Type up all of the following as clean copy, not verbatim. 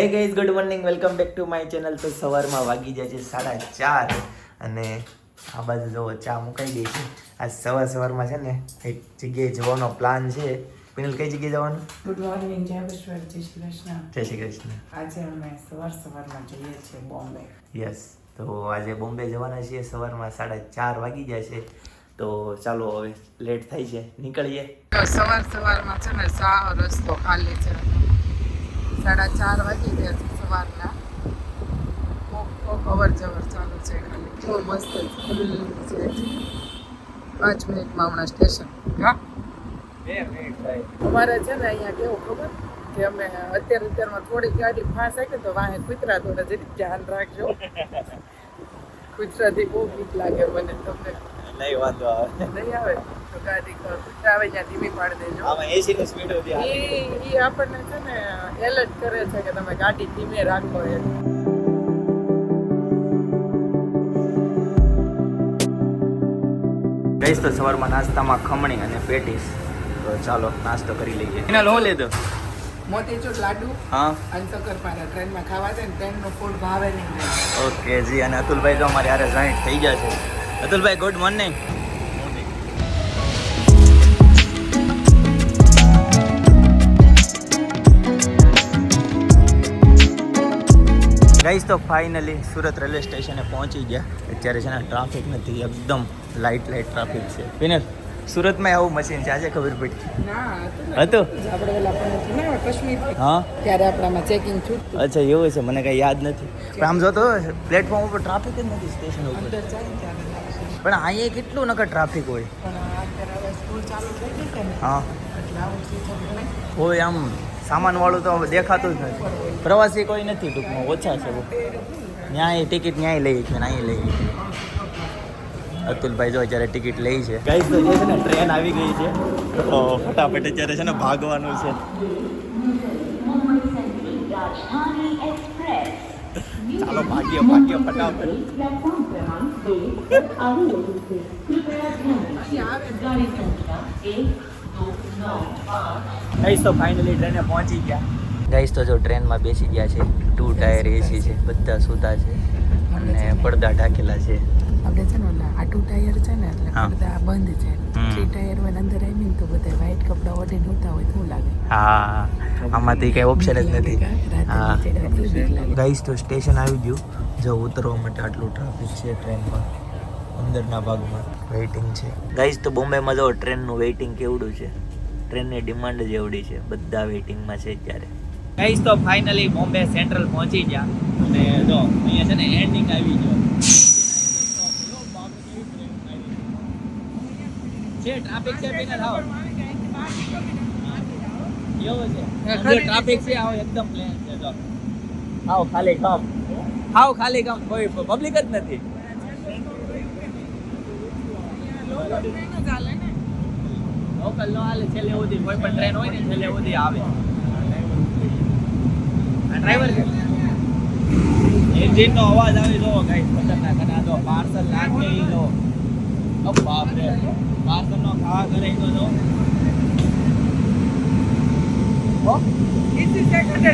Hey guys, good morning, welcome back to my channel. તો સવારમાં વાગી જાય છે 4:30 અને આ બાજુ જો ચા મુકાઈ ગઈ છે. આજ સવારમાં છે ને એક જગ્યાએ જવાનો પ્લાન છે. પિનલ, કઈ જગ્યાએ જવાનું? ગુડ મોર્નિંગ, જય વિશ્વર, જય શ્રી કૃષ્ણ. જય શ્રી કૃષ્ણ. આજે અમે સવારમાં જઈએ છીએ બોમ્બે. યસ, તો આજે બોમ્બે જવાના છીએ. સવારમાં 4:30 વાગી જાય છે. તો ચાલો હવે લેટ થઈ છે, નીકળીએ. સવારમાં છે ને સાવ રસ્તો ખાલી છે. 4:30 વાગી ગયા છે સવારના. કોક અવર જવર ચાલુ છે ખાલી. બહુ મસ્ત છે. 5 મિનિટમાં હમણાં સ્ટેશન. હા, 2 મિનિટ થાય. અમારે છે ને અહીંયા કેવું ખબર કે અમે અત્યારમાં થોડી ગાડી ફાંસ આવી તો વાહે કૂતરા દોડે, જરીક ધ્યાન રાખજો. કૂતરાથી બહુ બીક લાગે મને. તમને નહીં વાંધો આવે, નહીં આવે તો ગાડી કૂતરા આવે ત્યાં ધીમી પાડી દેજો. આમાં 80 ની સ્પીડ હતી. એ આપણને છે ને એલર્ટ કરે છે કે તમે ગાડી ધીમે રાખો એમ. ગઈશ તો સવારમાં નાસ્તામાં ખમણી અને પેટીસ. તો ચાલો નાસ્તો કરી લઈએ. એના લો લેતો મોતીચૂર લાડુ હા અને શક્કરપારા ટ્રેનમાં ખાવા છે ને ટ્રેનનું ફૂડ ભાવે નહીં. ઓકે જી. અને અતુલભાઈ તો અમારે યારે જોઈન્ટ થઈ ગયા છે. અતુલભાઈ, ગુડ મોર્નિંગ. ગાઈસ તો ફાઇનલી સુરત રેલવે સ્ટેશને પહોંચી ગયા. અત્યારે છે ને ટ્રાફિક નથી, એકદમ લાઇટ ટ્રાફિક છે. વિનર, સુરતમાં આવું મશીન છે, આજે ખબર પડી. ના હતું આપણે પેલા પણ કાશ્મીર હા ત્યારે આપણામાં ચેકિંગ છૂટતું. અચ્છા, એવું છે, મને કઈ યાદ નથી. પણ આમ જો તો પ્લેટફોર્મ ઉપર ટ્રાફિક જ નથી સ્ટેશન ઉપર. અંદર જાય ને ત્યારે લાગશે. પણ અહીંયા કેટલું નકર ટ્રાફિક હોય. પણ અત્યારે હવે સ્કૂલ ચાલુ થઈ ગઈ છે ને હા એટલે આવું સિસ્ટમ નહીં. હોય, આમ સામાન વાળું તો હવે દેખાતું જ નથી. પ્રવાસી કોઈ નથી ટૂંકમાં, ઓછા છે. ન્યાય ટિકિટ ન્યાય લઈ છે ને અહીં લઈ છે. અતુલભાઈ જો અત્યારે ટિકિટ લઈ છે. ગાઈસ તો જે છે ને ટ્રેન આવી ગઈ છે, તો ફટાફટ અત્યારે છે ને ભાગવાનું છે. ચાલો ભાગ્યો ફટાફટ. ગાઈસ તો ફાઇનલી ટ્રેને પહોંચી ગયા. ગાઈસ તો જો ટ્રેનમાં બેસી ગયા છે. 2 ટાયર એસી છે, બધા સુતા છે અને પડદા ઢાંકેલા છે. આપણે છે ને ઓલા આટુ ટાયર છે ને એટલે હા. બધા બંધ છે. 3 ટાયર માં અંદર આવીને તો બધા વ્હાઈટ કપડા ઓઢીને હોતા હોય તો લાગે. હા, આમાંથી કઈ ઓપ્શન જ નથી. હા ગાઈસ તો સ્ટેશન આવી ગયું. જો ઉતરવા માટે આટલું ટ્રાફિક છે ટ્રેનમાં. અંદરના ભાગમાં વેઇટિંગ છે. ગાઈસ તો બોમ્બેમાં જો ટ્રેનનું વેઇટિંગ કેવડું છે. ટ્રેનની ડિમાન્ડ જ એવડી છે, બધા વેઇટિંગમાં છે અત્યારે. ગાઈસ તો ફાઇનલી બોમ્બે સેન્ટ્રલ પહોંચી ગયા અને જો અહીંયા છે ને એન્ડિંગ આવી ગયો છે. ટ્રાફિક છે પીને થાવ એવો છે. અંદર ટ્રાફિક છે, આવો એકદમ પ્લેન છે. જો આવો ખાલી કામ, કોઈ પબ્લિક જ નથી. લોકલ નો હાલે, છેલ્લે સુધી કોઈ પણ ટ્રેન હોય ને છેલ્લે સુધી આવે. આ ડ્રાઈવર છે, એન્જિન નો અવાજ આવે જો ગાઈસ, ખતરનાક. અને આ તો પાર્સલ નાખે ઈ જો, ઓ બાપ રે, પાર્સલ નો ખાવા કરે ઈ તો જો.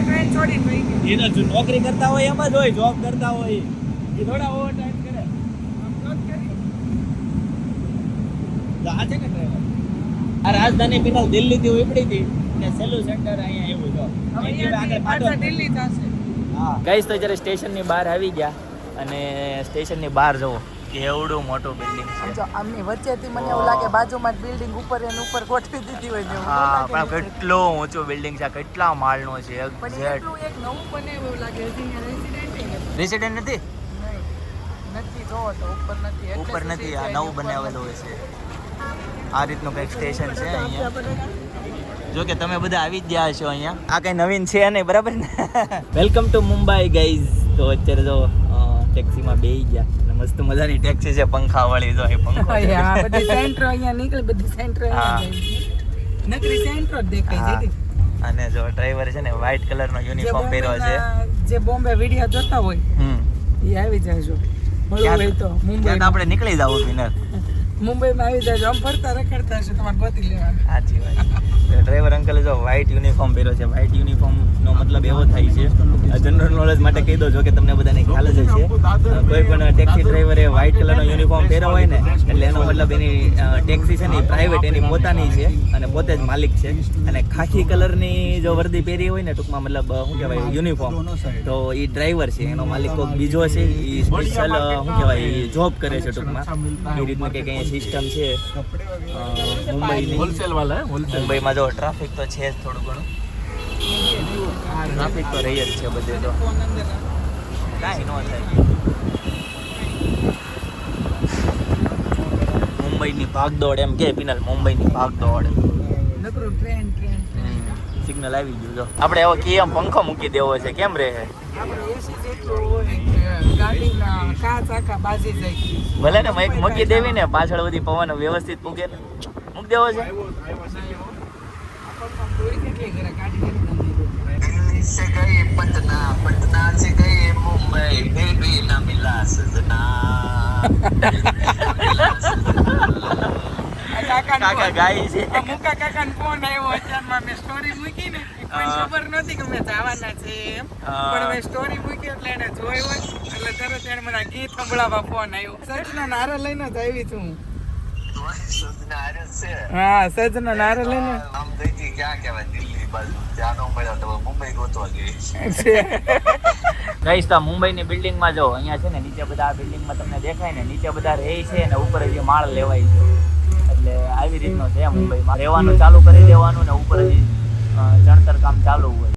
ટ્રેન છોડી ગઈ. એ તો જો નોકરી કરતા હોય એમ જ હોય, જોબ કરતા હોય એ થોડા ઓવર ટાઈમ કરે. આ છે ને ડ્રાઈવર. આ રાજધાની પિનલ દિલ્હી થી ઉપડી હતી અને સેલુ સેન્ટર અહીંયા એવું જો. દિલ્હી થશે. હા ગાઈસ તો જ્યારે સ્ટેશનની બહાર આવી ગયા અને સ્ટેશનની બહાર જુઓ કેવડું મોટું બિલ્ડિંગ છે. જો આમની વચ્ચેથી મને એવું લાગે બાજુમાં જ બિલ્ડિંગ ઉપર એની ઉપર ગોઠવી દીધી હોય ને એવું. હા, પણ કેટલું ઊંચું બિલ્ડિંગ છે, કેટલા માળનો છે. પણ એટલું એક નવું બને એવું લાગે છે. રેસિડેન્ટ નથી, નથી જોવો તો ઉપર નથી. એટલે ઉપર નથી, આ નવું બનાવેલું હોય છે. આ રીતનું કંઈક સ્ટેશન છે અહીંયા. જો કે તમે બધા આવી જ ગયા છો અહીંયા. આ કઈ નવીન છે નહીં, બરાબર ને? Welcome to Mumbai guys. તો અત્યારે જો ટેક્સીમાં બેસી ગયા અને મસ્ત મજાની ટેક્સી છે, પંખા વાળી. જો એ પંખો છે. બધી સેન્ટર અહીંયા નીકળે, બધી સેન્ટર નકરી સેન્ટર જ દેખાય છે. અને જો ડ્રાઈવર છે ને વ્હાઈટ કલરનો યુનિફોર્મ પહેર્યો છે. જે બોમ્બે વિડિયો જોતા હોય એ આવી જાય. મળવું હોય તો મુંબઈ આપણે નીકળી જવું વિનર. મુંબઈમાં આવી જાય, આમ ફરતા રખડતા હશે, તમારે ગોતી લેવાનું. સાચી વાત. ડ્રાઈવર અંકલે જો વ્હાઈટ યુનિફોર્મ પહેર્યો છે. વ્હાઈટ યુનિફોર્મ નો મતલબ એવો થાય છે જનરલ નોલેજ માટે કહી દો છો કે તમને બધાને ખ્યાલ જ હશે કોઈ પણ ટેક્સી ડ્રાઈવરે વ્હાઇટ કલરનો યુનિફોર્મ પહેર્યો હોય ને એટલે એનો મતલબ એની ટેક્સી છે ને એ પ્રાઇવેટ એની પોતાની છે અને પોતે જ માલિક છે. અને ખાખી કલરની જો વર્દી પહેરી હોય ને ટૂંકમાં મતલબ શું કહેવાય યુનિફોર્મ તો એ ડ્રાઈવર છે, એનો માલિક કોઈક બીજો છે, એ સ્પેશિયલ શું કહેવાય જોબ કરે છે ટૂંકમાં. એ રીતનું કંઈક અહીંયા સિસ્ટમ છે મુંબઈની. મુંબઈમાં જો ટ્રાફિક તો છે જ થોડું ઘણું, ટ્રાફિક તો રહી જ છે બધે, તો કાંઈ ન થાય. મુંબઈની ભાગદોડ એમ કે પિનલ, મુંબઈની ભાગદોડ. સિગ્નલ આવી ગયું જો. આપણે હવે કેમ પંખો મૂકી દેવો છે, કેમ રહે? ભલે ને એક મૂકી દેવી ને, પાછળ બધી પવન વ્યવસ્થિત મૂકે ને, મૂકી દેવો છે. दिल्ली से गई पटना, पटना से गई मुंबई, फिर भी न मिला सजना. કાકા ગાય છે. મુકા કાકાનો ફોન આવ્યો અચાનમાં, મેં સ્ટોરી મૂકી ને કોઈ ખબર નહોતી કે મેં જવાના છે એમ, પણ મેં સ્ટોરી મૂકી એટલે એને જોઈ હોય એટલે તરત એને મને ગીત સંભળાવવા ફોન આવ્યો. સજના નારો લઈને જ આવી છું. હા, સજના નારો લઈને આમ થઈ ક્યાં કહેવાય દિલ્હી બાજુ ત્યાં નો મળ્યો તો મુંબઈ ગોતવા ગઈ. ગાઈસ, તો મુંબઈની બિલ્ડિંગમાં જો અહીંયા છે ને નીચે બધા આ બિલ્ડિંગમાં તમને દેખાય ને નીચે બધા રહે છે અને ઉપર હજી માળ લેવાય છે. એટલે આવી રીતનો છે મુંબઈમાં, રહેવાનું ચાલુ કરી દેવાનું ને ઉપર હજી ચણતર કામ ચાલુ હોય.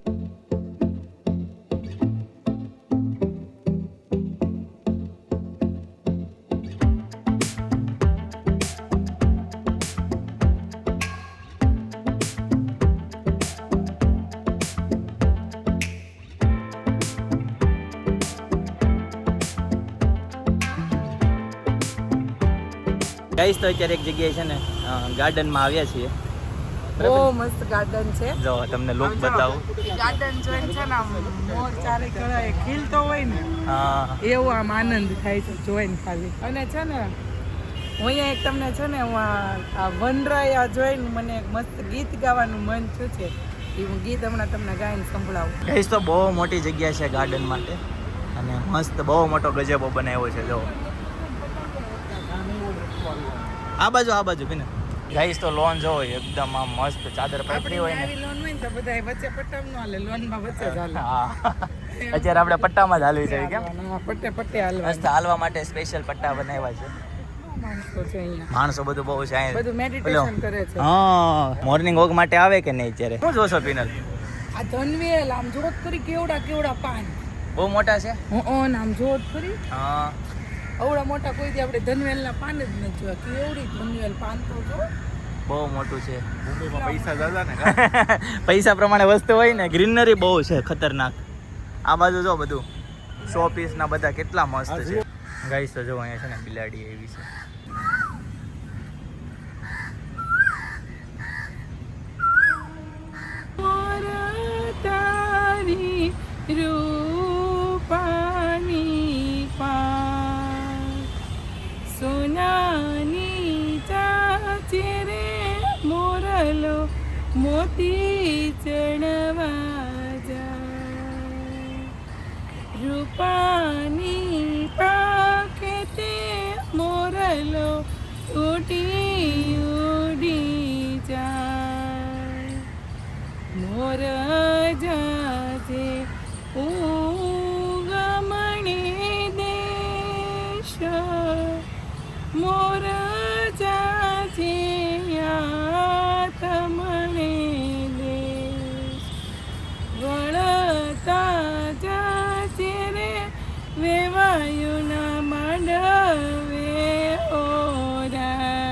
ગાઈસ, તો અત્યારે એક જગ્યાએ છે ને ગાર્ડનમાં આવ્યા છીએ. બહુ મસ્ત ગાર્ડન છે. જો તમને લોક બતાવું. ગાર્ડન જોઈને છે ને આમ મોર ચારે કળાએ ખીલતો હોય ને હા, એવો આમ આનંદ થાય છે જોઈને ખાલી. અને છે ને હું અહીંયા એક તમને છે ને હું આ વનરાયા જોઈને મને એક મસ્ત ગીત ગાવાનું મન થયું છે. એ હું ગીત હમણાં તમને ગાઈને સંભળાવું. ગાઈસ, તો બહુ મોટી જગ્યા છે ગાર્ડન માટે અને મસ્ત બહુ મોટો ગજેબો બનાવ્યો છે. જો આ બાજુ પીને. ગાઈસ, તો લોન જો એકદમ આમ મસ્ત ચાદર પાથરી હોય ને. લોન હોય ને તો બધા વચ્ચે પટ્ટામાં ન હાલે, લોનમાં વચ્ચે જ હાલે. હા, અત્યારે આપણે પટ્ટામાં જ હાલવી છે કેમ? પટ્ટે હાલવા. મસ્ત હાલવા માટે સ્પેશિયલ પટ્ટા બનાવ્યા છે. માણસો છે અહીંયા, માણસો બધું બહુ છે અહીંયા. બધું મેડિટેશન કરે છે. હા, મોર્નિંગ વોક માટે આવે કે નહીં અત્યારે? શું જોશો પિનલ? આ ધનવેલ આમ જોત કરી કેવડા પાન બહુ મોટા છે. આમ જોત કરી હા, અવડા મોટા કોઈ દી આપણે ધનવેલના પાન જ નથી જોયા. કેવડી ધનવેલ પાન તો જો બહુ મોટું છે. મુંબઈમાં પૈસા દાદા ને પૈસા પ્રમાણે વસ્તુ હોય ને. ગ્રીનરી બહુ છે ખતરનાક. આ બાજુ જો બધું શો પીસ ના બધા કેટલા મસ્ત છે. ગાઈસ, તો જો અહીંયા છે ને બિલાડી એવી છે. તારી રૂપાની પાન સોનાની ચાચે રે મોરલો મોતી ચણવા જાય રૂપાની પાકે તે મોરલો ઉડી જાય મોર જાજે ઉગમણે દેશ મોર જાજે આત્મણે દેશ વળતા જાજે રે વેવાયુના માંડવે ઓરા.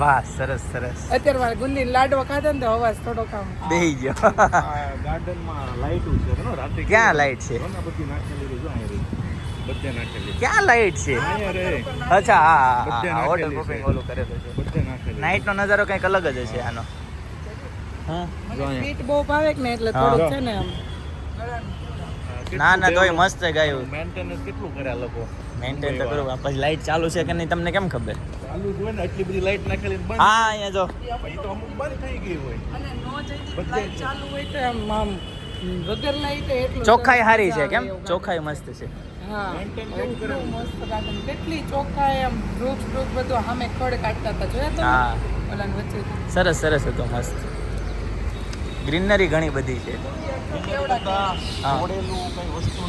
વાહ, સરસ સરસ. અત્યારે મારે ગુંદી લાડવા ખાધા ને તો અવાજ થોડો કામ બેહી ગયો. ગાર્ડનમાં લાઈટ છે ને રાતે. ક્યાં લાઈટ છે? બધી નાખેલી જો અહીંયા બધે નાખેલી. ક્યાં લાઈટ છે? અહીંયા રે અચ્છા, હા, બધે હા, વોટર નાખેલી પ્રૂફિંગ છે. ઓલું કરેલું છે. બધે નાખેલી. નાઈટ નો નજારો કંઈક અલગ જ હશે આનો. હા, મને સ્વીટ બહુ ભાવે કે ને એટલે થોડુંક છે ને આમ ના ના તોય મસ્ત ગાયું. મેન્ટેનન્સ કેટલું કરે આ લોકો. મેન્ટેન તો કરું. પછી લાઈટ ચાલુ છે કે નહીં તમને કેમ ખબર? ચાલુ જ હોય ને એટલી બધી લાઈટ નાખેલી ને બંધ. હા, અહીંયા જો પછી તો અમુક બંધ થઈ ગઈ હોય. અને નો જઈ લાઈટ ચાલુ હોય તો આમ વગર લાઈટ એટલું ચોખ્ખાઈ સરસ સારી મજા છે આવે કેમ એવું ચોખ્ખાઈ મસ્ત છે હા એટલું મસ્ત ગાર્ડન કેટલી ચોખ્ખાઈ આમ વૃક્ષ બધું સામે ખડ કાઢતા હતા જોયા તો હા ઓલાની વચ્ચે સરસ સરસ હતો મસ્ત ગ્રીનરી ઘણી બધી છે હા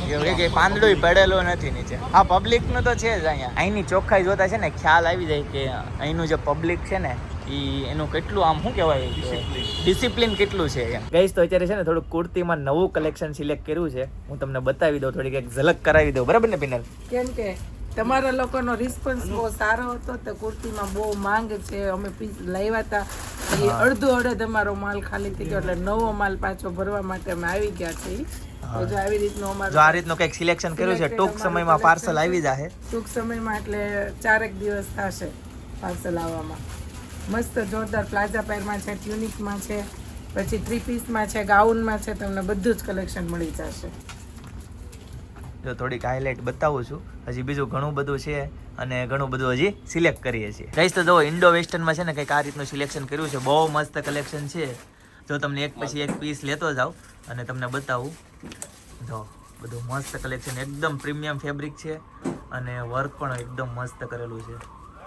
એવું કે પાંદડું પડેલો નથી નીચે હા પબ્લિક નું તો છે જ અહીંયા અહીંની ચોખ્ખાઈ જોતા છે ને ખ્યાલ આવી જાય કે અહીંનું જે પબ્લિક છે ને એનું કેટલું આમ શું કહેવાય ડિસિપ્લિન કેટલું છે એમ ગઈશ તો અત્યારે છે ને થોડુંક કુર્તીમાં નવું કલેક્શન સિલેક્ટ કર્યું છે હું તમને બતાવી દઉં થોડીક એક ઝલક કરાવી દઉં બરાબર ને પિનલ કેમ કે તમારા લોકોનો રિસ્પોન્સ બહુ સારો હતો તો કુર્તીમાં બહુ માંગ છે અમે પીસ લાવ્યા હતા એ અડધો અમારો માલ ખાલી થઈ ગયો એટલે નવો માલ પાછો ભરવા માટે અમે આવી ગયા છીએ તો જો આવી રીતનું જો અમારું આ રીતનું કંઈક સિલેક્શન કર્યું છે ટૂંક સમયમાં પાર્સલ આવી જશે ટૂંક સમયમાં એટલે 4 દિવસ થશે પાર્સલ આવવામાં મસ્ત જોરદાર પ્લાઝા પેરમાં છે ટ્યુનિકમાં છે પછી 3 પીસમાં છે ગાઉનમાં છે તમને બધું જ કલેક્શન મળી જશે જો થોડીક હાઇલાઇટ બતાવું છું હજી બીજું ઘણું બધું છે અને ઘણું બધું હજી સિલેક્ટ કરીએ છીએ ગાઈસ તો જો ઇન્ડો વેસ્ટર્નમાં છે ને કંઈક આ રીતનું સિલેક્શન કર્યું છે બહુ મસ્ત કલેક્શન છે જો તમને એક પછી એક પીસ લેતો જાવ અને તમને બતાવું જો બધું મસ્ત કલેક્શન એકદમ પ્રીમિયમ ફેબ્રિક છે અને વર્ક પણ એકદમ મસ્ત કરેલું છે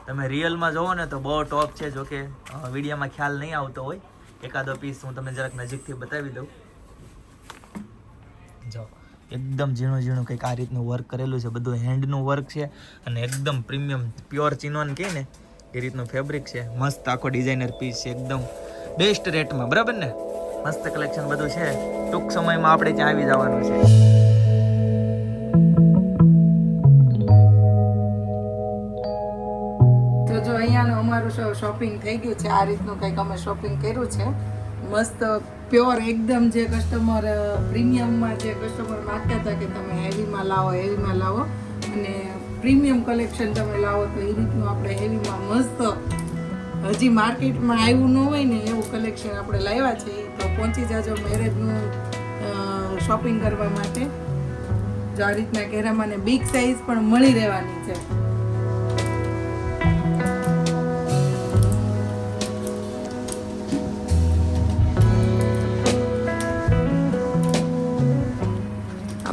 તમે રિયલમાં જોવો ને તો બહુ ટોપ છે જો કે વિડીયોમાં ખ્યાલ નહીં આવતો હોય એકાદો પીસ હું તમને જરાક નજીકથી બતાવી દઉં જો એકદમ ઝીણું ઝીણું કંઈક આ રીતનું વર્ક કરેલું છે બધું હેન્ડનું વર્ક છે અને એકદમ પ્રીમિયમ પ્યોર ચિનોન કહે ને એ રીતનું ફેબ્રિક છે મસ્ત આખો ડિઝાઇનર પીસ છે એકદમ બેસ્ટ રેટમાં બરાબર ને મસ્ત કલેક્શન બધું છે ટૂંક સમયમાં આપણે ત્યાં આવી જવાનું છે તો જો અહીંયાનું અમારું શોપિંગ થઈ ગયું છે આ રીતનું કંઈક અમે શોપિંગ કર્યું છે મસ્ત પ્યોર એકદમ જે કસ્ટમર પ્રીમિયમમાં જે કસ્ટમર માગતા હતા કે તમે હેવીમાં લાવો અને પ્રીમિયમ કલેક્શન તમે લાવો તો એ રીતનું આપણે હેવીમાં મસ્ત હજી માર્કેટમાં આવ્યું ન હોય ને એવું કલેક્શન આપણે લાવ્યા છે તો પહોંચી જાજો મેરેજનું શોપિંગ કરવા માટે જો આ રીતના કેરામાં બિગ સાઇઝ પણ મળી રહેવાની છે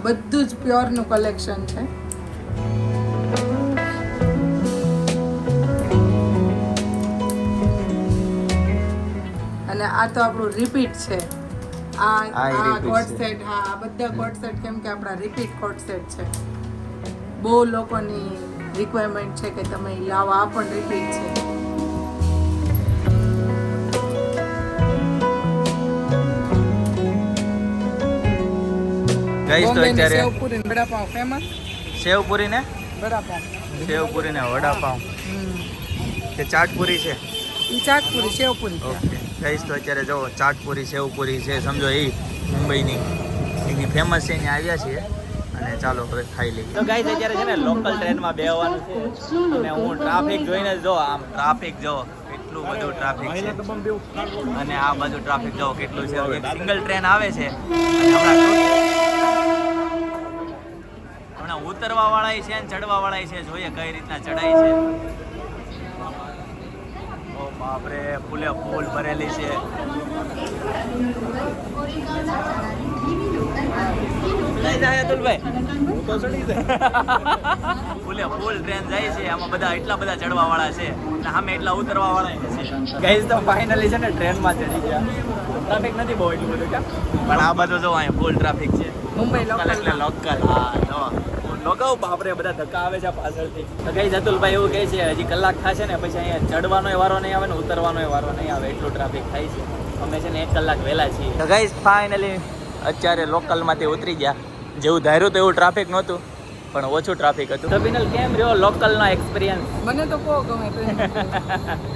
બધું જ પ્યોરનું કલેક્શન છે અને આ તો આપણું રિપીટ છે આ કોટ સેટ હા આ બધા કોટ સેટ કેમ કે આપણા રિપીટ કોટ સેટ છે બહુ લોકોની રિક્વાયરમેન્ટ છે કે તમે લાવો આ પણ રિપીટ છે ગાઈસ તો અત્યારે સેવપુરી વડાપાવ ફેમસ સેવપુરી ને વડાપાવ સેવપુરી ને વડાપાવ કે ચાટપુરી છે ઈ ચાટપુરી સેવપુરી ઓકે ગાઈસ તો અત્યારે જો ચાટપુરી સેવપુરી છે સમજો એ મુંબઈની એની ફેમસ છે અહીંયા આવ્યા છીએ અને ચાલો હવે ખાઈ લઈએ તો ગાઈસ અત્યારે છે ને લોકલ ટ્રેનમાં બેહવાનું છે અને હું ટ્રાફિક જોઈને જો આમ ટ્રાફિક જો કેટલું બધું ટ્રાફિક છે અને આ બાજુ ટ્રાફિક જો કેટલું છે એક સિંગલ ટ્રેન આવે છે હમણાં ઉતરવા વાળા છે અને ચડવા વાળા છે જોઈએ કઈ રીતના ચડાય છે ઓ બાપરે ફૂલે ફૂલ ભરેલી છે ફૂલે ફૂલ ટ્રેન જાય છે આમાં બધા એટલા બધા ચડવા વાળા છે અને સામે એટલા ઉતરવા વાળા છે ગાઈસ તો ફાઇનલી છે ને ટ્રેનમાં ચડી ગયા ટ્રાફિક નથી બહુ એટલું બધું કે પણ આ બધું જો અહીંયા ફૂલ ટ્રાફિક છે મુંબઈ લોકલ એટલે લોકલ હા જો લોકો બાપરે બધા ધક્કા આવે છે પાછળથી તો ગાઈસ અતુલભાઈ એવું કહે છે હજી કલાક થશે ને પછી અહીંયા ચડવાનો વારો નહીં આવે ને ઉતરવાનો વારો નહીં આવે એટલું ટ્રાફિક થાય છે અમે છે ને 1 કલાક વહેલા છીએ તો ગાઈસ ફાઇનલી અત્યારે લોકલમાંથી ઉતરી ગયા જેવું ધાર્યું તો એવું ટ્રાફિક નહોતું પણ ઓછું ટ્રાફિક હતું તો બિનલ કેમ રહ્યો લોકલનો એક્સપિરિયન્સ મને તો બહુ ગમે ટ્રેન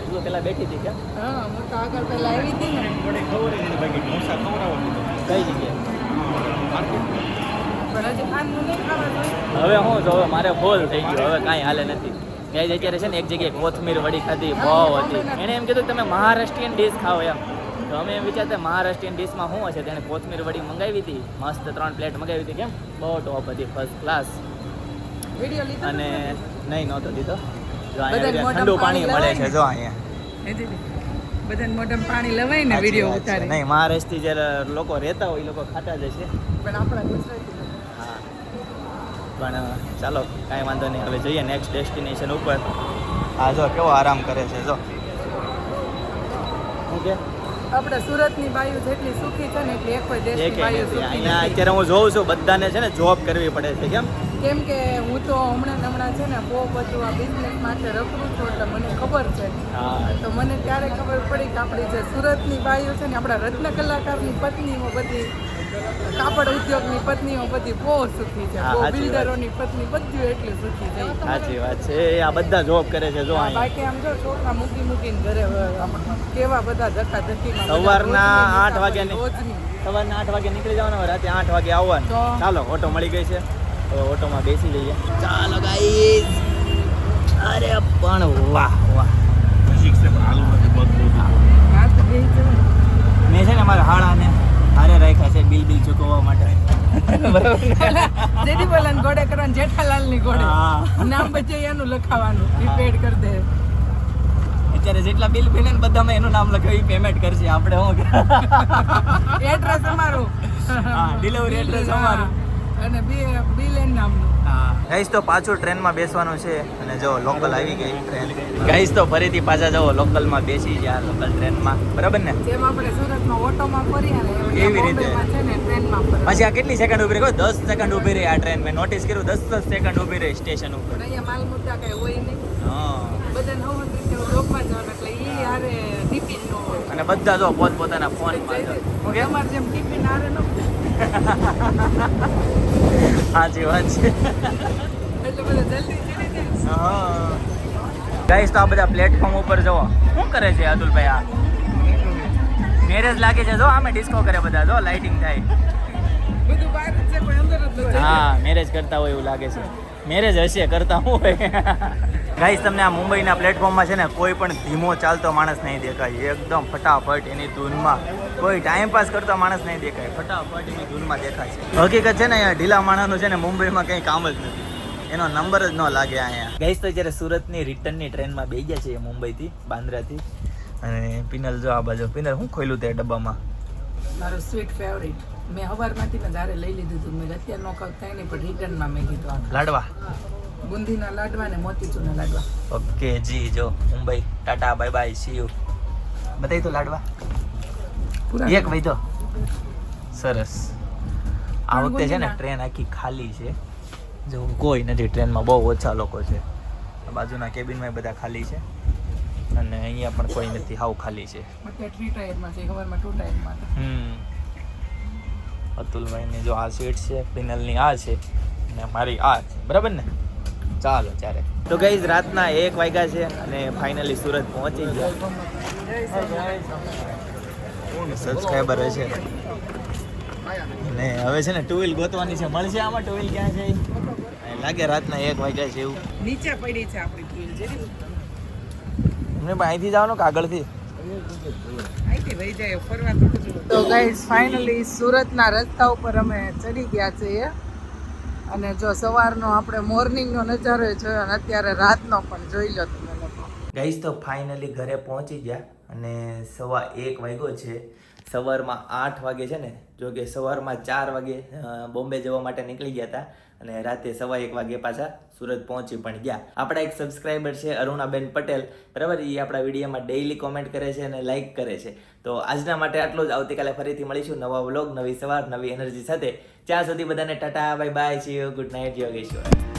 તું પેલા બેઠી હતી કે હા હું તો આગળ પહેલા આવી હતી ને કઈ જગ્યાએ પણ હજી ખાવાનું નહીં ખાવા જોઈએ હવે હું જો હવે મારે ફોલ થઈ ગયું હવે કાંઈ હાલે નથી ત્યાં અત્યારે છે ને એક જગ્યાએ કોથમીર વડી ખાધી બહુ હતી એણે એમ કીધું કે તમે મહારાષ્ટ્રીયન ડીશ ખાઓ એમ તો અમે એમ વિચારતા મહારાષ્ટ્રીયન ડીશમાં શું હશે તેને કોથમીર વડી મંગાવી હતી મસ્ત 3 પ્લેટ મંગાવી હતી કેમ બહુ ટોપ હતી ફર્સ્ટ ક્લાસ વિડિયો લીધો અને નહીં નહોતો દીધો જો બધાને અહીંયા મોઢામાં ઠંડુ પાણી પાણી મળે છે જો અહીંયા એ દીદી બધાને મોઢામાં પાણી લવાય ને વિડીયો ઉતારે. નહીં, મહારાષ્ટ્રથી જ્યારે લોકો રહેતા હોય એ લોકો ખાતા જ હશે. પણ આપણા ગુજરાતી હા, પણ ચાલો કાંઈ વાંધો નહીં. હવે જઈએ નેક્સ્ટ ડેસ્ટિનેશન ઉપર. હા જો કેવો આરામ કરે છે જો. શું કે આપણે સુરતની બાયુ જેટલી સુખી છે ને એટલી એક કોઈ દેશની એક બાયુ નથી. સુખી અહીંયા નથી. અત્યારે હું જોઉં છું બધાને છે ને જોબ કરવી પડે છે. કેમ? કેમ કે હું તો હમણાં છે ને બહુ બધું આ બિઝનેસ માટે રખડું છું એટલે મને ખબર છે. હા, તો મને ત્યારે ખબર પડી કે આપણી જે સુરતની બાયુ છે ને આપણા રત્ન કલાકારની પત્નીઓ બધી કાપડ ઉદ્યોગની પત્નીઓ બધી બહુ સુખી છે. હા, બહુ સાચી વાત. બિલ્ડરોની પત્ની બધું એટલી સુખી છે. સાચી વાત છે. આ બધા જોબ કરે છે જો અહીંયા. બાકી આમ જો છોકરા મૂકીને ઘરે કેવા બધા ધક્કાધક્કીમાં બધા સવારના રોજની 8 વાગ્યાની રોજની. સવારના 8 વાગે નીકળી જવાનું હોય, રાતે 8 વાગે આવવાનું. તો? ચાલો ઓટો મળી ગઈ છે તો ઓટોમાં બેસી જઈએ. ચાલો ગાઈસ. અરે પણ વાહ વાહ. નજીક છે પણ હાલવું નથી બધું. હા તો બે જણ. મેં છે ને મારા હાડાને હારે રાખ્યા છે બિલ ચૂકવવા માટે. બરાબર. જેથી બોલાને ઘોડે કરવાનું જેઠાલાલની ઘોડે હા. નામ બચે એનું લખાવાનું પ્રીપેડ કરી દે. અત્યારે જેટલા બિલ બને ને બધામાં એનું નામ લખાવી પેમેન્ટ કરશે આપણે. હું એડ્રેસ અમારું હા, delivery address અમારું. અને બિલ એન નામનું. ગાઈસ તો પાછું ટ્રેનમાં બેસવાનું છે અને જો લોકલ આવી ગઈ ટ્રેન. ગાઈસ તો ફરીથી પાછા જાઓ લોકલમાં બેસી ગયા લોકલ ટ્રેનમાં. બરાબર ને? જેમ આપણે સુરતમાં ઓટોમાં ફરીએ ને એવી રીતે. બોમ્બેમાં છે ને ટ્રેનમાં ફરીએ. પછી આ કેટલી સેકન્ડ ઉભી રહી? 10 સેકન્ડ ઉભી રહી આ ટ્રેન. મેં નોટિસ કર્યું 10 સેકન્ડ ઉભી રહી સ્ટેશન ઉપર. પણ અહીંયા માલ મુદ્દા કઈ હોય નહીં. હા. બધાને હવન રીતે લોકમાં જવાનું એટલે ઈ હારે ટિફિન નો હોય. અને બધા જો પોતપોતાના ફોનમાં છે. ઓકે, અમારે જેમ ટિફિન હારે ન હોય. સાચી વાત છે. એટલે બધા જલ્દી ચડી જાય. હા. ગાઈસ તો આ બધા પ્લેટફોર્મ ઉપર જુઓ શું કરે છે અતુલભાઈ. આ મેરેજ લાગે છે જો. આમે ડિસ્કો કરે બધા જો. લાઇટિંગ થાય. બધું બહાર જ છે પણ અંદર જ નથી. હા, મેરેજ કરતા હોય એવું લાગે છે. મેરેજ હશે કરતા હોય. ગાઈસ તમને આ મુંબઈના પ્લેટફોર્મમાં છે ને કોઈ પણ ધીમો ચાલતો માણસ નહીં દેખાય. એકદમ ફટાફટ એની ધૂનમાં. કોઈ ટાઈમ પાસ કરતો માણસ નહીં દેખાય. ફટાફટ એની ધૂનમાં દેખાય છે. હકીકત છે ને અહીંયા ઢીલા માણસનું છે ને મુંબઈમાં કંઈ કામ જ નથી. એનો નંબર જ ન લાગે અહીંયા. ગાઈસ તો જ્યારે સુરતની રિટર્નની ટ્રેનમાં બેસી ગયા છે મુંબઈથી બાંદ્રાથી. અને પિનલ જો આ બાજુ. પિનલ શું ખોલ્યું તે ડબ્બામાં? મારું સ્વીટ ફેવરિટ. મેં હવારમાંથી ને ધારે લઈ લીધું હતું. મેં અત્યારે નો ખાવ થાય નહીં પણ રિટર્નમાં મેં કીધું આ લાડવા. બુંદીના લાડવા ને મોતીચૂરના લાડવા. ઓકે જી. જો Mumbai Tata bye bye see you. બતાવી તો લાડવા એક ભાઈ તો સરસ. આ વખતે છે ને ટ્રેન આખી ખાલી છે. જો કોઈ નથી ટ્રેનમાં. બહુ ઓછા લોકો છે. બાજુના કેબિનમાં બધા ખાલી છે અને અહીંયા પણ કોઈ નથી. હાવ ખાલી છે. અત્યારે 3 ટાયરમાં છે. હવારમાં 2 ટાયરમાં અતુલભાઈની જો આ સીટ છે, પિનલની આ છે અને મારી આ છે. બરાબર ને? ચાલો ત્યારે. તો ગાઈઝ રાતના 1 વાગ્યા છે અને ફાઇનલી સુરત પહોંચી ગયા. સબસ્ક્રાઈબર હશે અને હવે છે ને ટુ વ્હીલ ગોતવાની છે. મળશે આમાં ટુ વ્હીલ ક્યાં છે? લાગે રાતના 1 વાગ્યા છે એવું. નીચે પડી છે આપણી ટ્રેન જેની એમને પણ અહીંથી જવાનું કે આગળથી? અહીંથી વહી જાય ફરવા થોડું. તો ગાઈઝ ફાઇનલી સુરતના રસ્તા ઉપર અમે ચડી ગયા છીએ અને જો સવારનો આપણે મોર્નિંગનો નજારો જોયો અને અત્યારે રાતનો પણ જોઈ લો તમે લોકો. ગાઈઝ તો ફાઇનલી ઘરે પહોંચી ગયા અને 1:15 વાગ્યો છે. સવારમાં 8 વાગે છે ને, જો કે સવારમાં 4 વાગે બોમ્બે જવા માટે નીકળી ગયા હતા અને રાતે 1:15 વાગે પાછા સુરત પહોંચી પણ ગયા. આપણા એક સબસ્ક્રાઈબર છે અરુણાબેન પટેલ, બરાબર? એ આપણા વિડીયોમાં ડેઈલી કોમેન્ટ કરે છે અને લાઈક કરે છે. તો આજના માટે આટલું જ. આવતીકાલે ફરીથી મળીશું નવા વ્લોગ, નવી સવાર, નવી એનર્જી સાથે. ત્યાં સુધી બધાને Tata bye bye, C you, good night, Yogeshwar.